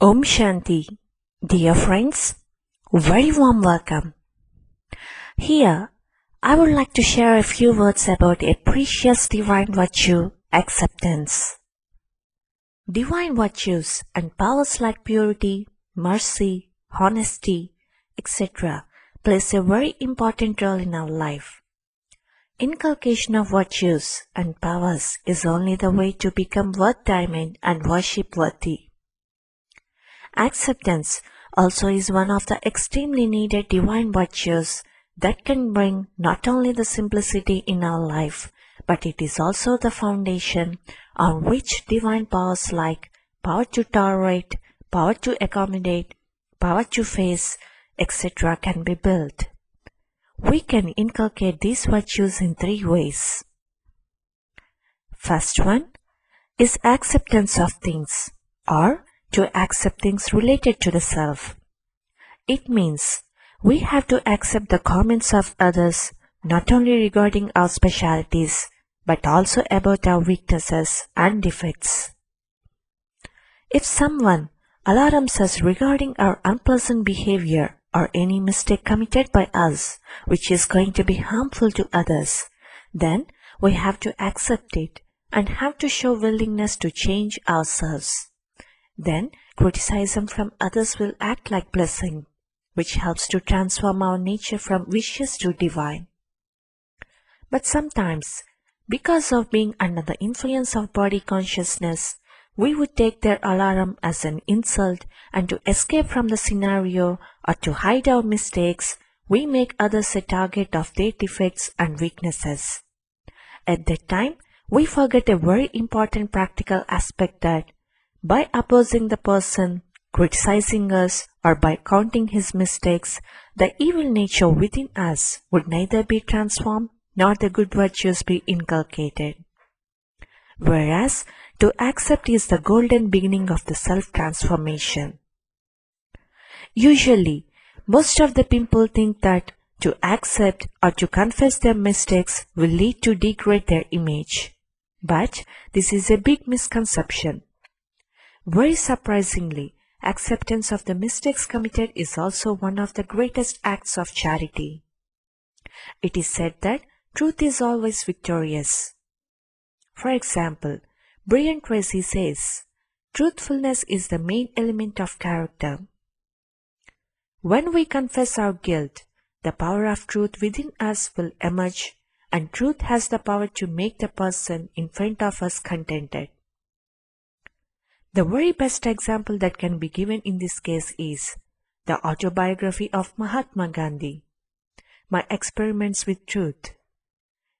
Om Shanti. Dear friends, very warm welcome. Here, I would like to share a few words about a precious divine virtue, acceptance. Divine virtues and powers like purity, mercy, honesty, etc. plays a very important role in our life. Inculcation of virtues and powers is only the way to become worth-timing and worship-worthy. Acceptance also is one of the extremely needed divine virtues that can bring not only the simplicity in our life, but it is also the foundation on which divine powers like power to tolerate, power to accommodate, power to face, etc. can be built. We can inculcate these virtues in three ways. First one is acceptance of things, or to accept things related to the self. It means we have to accept the comments of others not only regarding our specialities but also about our weaknesses and defects. If someone alarms us regarding our unpleasant behavior or any mistake committed by us which is going to be harmful to others, then we have to accept it and have to show willingness to change ourselves. Then, criticism from others will act like blessing, which helps to transform our nature from vicious to divine. But sometimes, because of being under the influence of body consciousness, we would take their alarm as an insult, and to escape from the scenario or to hide our mistakes, we make others a target of their defects and weaknesses. At that time, we forget a very important practical aspect that by opposing the person, criticizing us, or by counting his mistakes, the evil nature within us would neither be transformed nor the good virtues be inculcated. Whereas, to accept is the golden beginning of the self-transformation. Usually, most of the people think that to accept or to confess their mistakes will lead to degrade their image. But this is a big misconception. Very surprisingly, acceptance of the mistakes committed is also one of the greatest acts of charity. It is said that truth is always victorious. For example, Brian Tracy says, truthfulness is the main element of character. When we confess our guilt, the power of truth within us will emerge, and truth has the power to make the person in front of us contented. The very best example that can be given in this case is the autobiography of Mahatma Gandhi, My Experiments with Truth.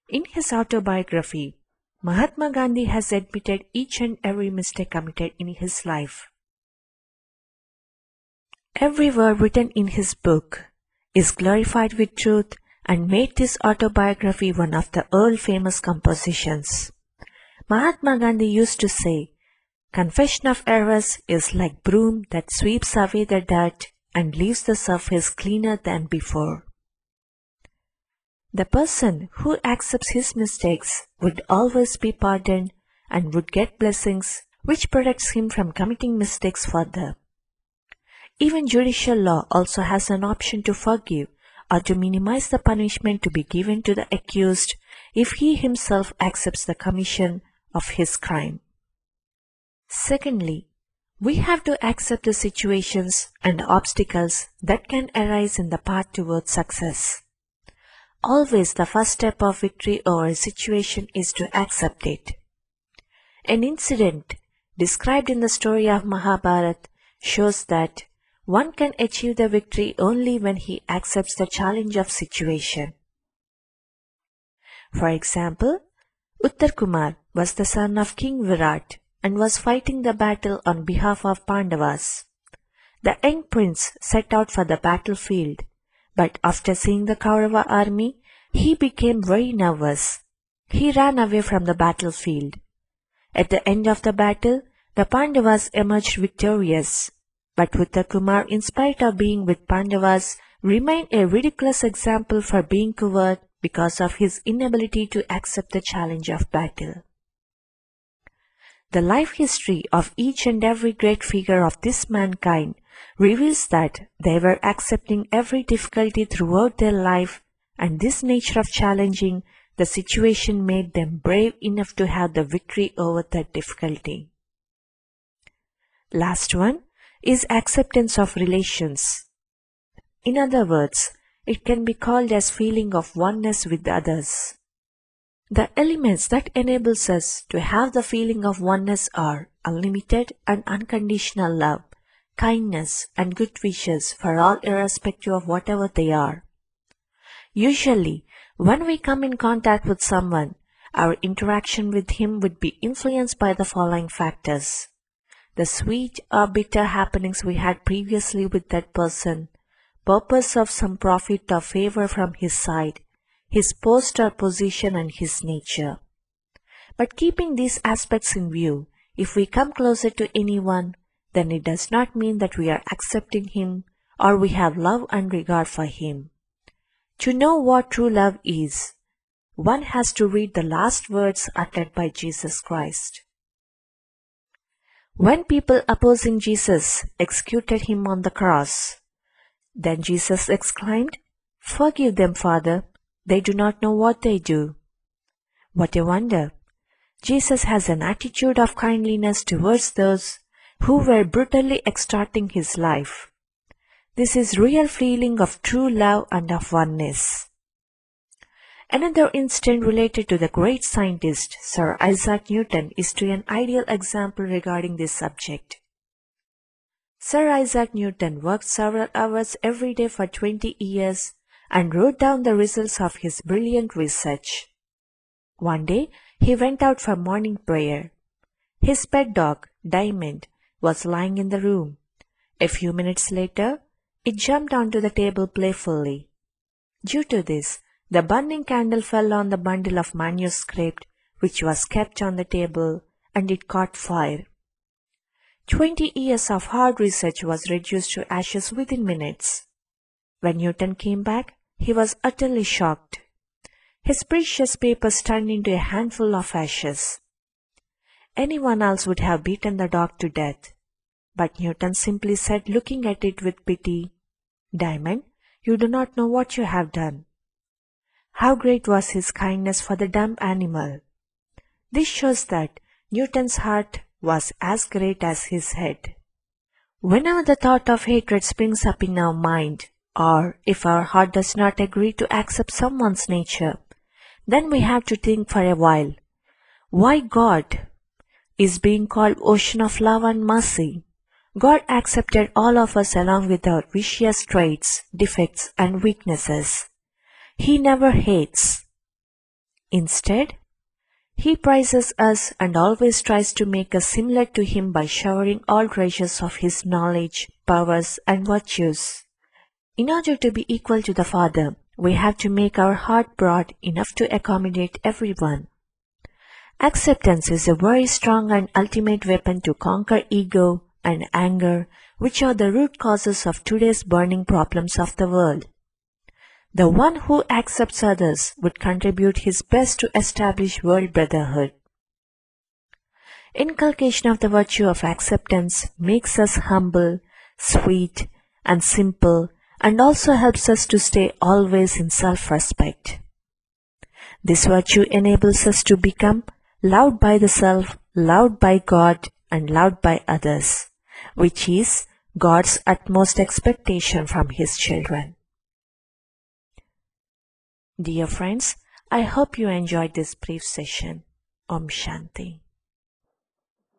In his autobiography, Mahatma Gandhi has admitted each and every mistake committed in his life. Every word written in his book is glorified with truth and made this autobiography one of the world-famous compositions. Mahatma Gandhi used to say, confession of errors is like broom that sweeps away the dirt and leaves the surface cleaner than before. The person who accepts his mistakes would always be pardoned and would get blessings which protects him from committing mistakes further. Even judicial law also has an option to forgive or to minimize the punishment to be given to the accused if he himself accepts the commission of his crime. Secondly, we have to accept the situations and obstacles that can arise in the path towards success. Always the first step of victory over a situation is to accept it. An incident described in the story of Mahabharata shows that one can achieve the victory only when he accepts the challenge of situation. For example, Uttarkumar was the son of King Virat and was fighting the battle on behalf of Pandavas. The young prince set out for the battlefield, but after seeing the Kaurava army, he became very nervous. He ran away from the battlefield. At the end of the battle, the Pandavas emerged victorious, but Uttarkumar, in spite of being with Pandavas, remained a ridiculous example for being coward because of his inability to accept the challenge of battle. The life history of each and every great figure of this mankind reveals that they were accepting every difficulty throughout their life, and this nature of challenging the situation made them brave enough to have the victory over that difficulty. Last one is acceptance of relations. In other words, it can be called as feeling of oneness with others. The elements that enables us to have the feeling of oneness are unlimited and unconditional love, kindness and good wishes for all irrespective of whatever they are. Usually, when we come in contact with someone, our interaction with him would be influenced by the following factors: the sweet or bitter happenings we had previously with that person, purpose of some profit or favor from his side, his post or position and his nature. But keeping these aspects in view, if we come closer to anyone, then it does not mean that we are accepting him or we have love and regard for him. To know what true love is, one has to read the last words uttered by Jesus Christ. When people opposing Jesus executed him on the cross, then Jesus exclaimed, "Forgive them, Father, they do not know what they do." What a wonder! Jesus has an attitude of kindliness towards those who were brutally extorting his life. This is real feeling of true love and of oneness. Another incident related to the great scientist Sir Isaac Newton is to an ideal example regarding this subject. Sir Isaac Newton worked several hours every day for 20 years and wrote down the results of his brilliant research. One day, he went out for morning prayer. His pet dog, Diamond, was lying in the room. A few minutes later, it jumped onto the table playfully. Due to this, the burning candle fell on the bundle of manuscript which was kept on the table, and it caught fire. 20 years of hard research was reduced to ashes within minutes. When Newton came back, he was utterly shocked. His precious papers turned into a handful of ashes. Anyone else would have beaten the dog to death. But Newton simply said, looking at it with pity, "Diamond, you do not know what you have done." How great was his kindness for the dumb animal! This shows that Newton's heart was as great as his head. Whenever the thought of hatred springs up in our mind, or if our heart does not agree to accept someone's nature, then we have to think for a while, why God is being called Ocean of Love and Mercy? God accepted all of us along with our vicious traits, defects and weaknesses. He never hates. Instead, He prizes us and always tries to make us similar to Him by showering all treasures of His knowledge, powers and virtues. In order to be equal to the Father, we have to make our heart broad enough to accommodate everyone. Acceptance is a very strong and ultimate weapon to conquer ego and anger, which are the root causes of today's burning problems of the world. The one who accepts others would contribute his best to establish world brotherhood. Inculcation of the virtue of acceptance makes us humble, sweet, and simple, and also helps us to stay always in self-respect. This virtue enables us to become loved by the self, loved by God, and loved by others, which is God's utmost expectation from His children. Dear friends, I hope you enjoyed this brief session. Om Shanti.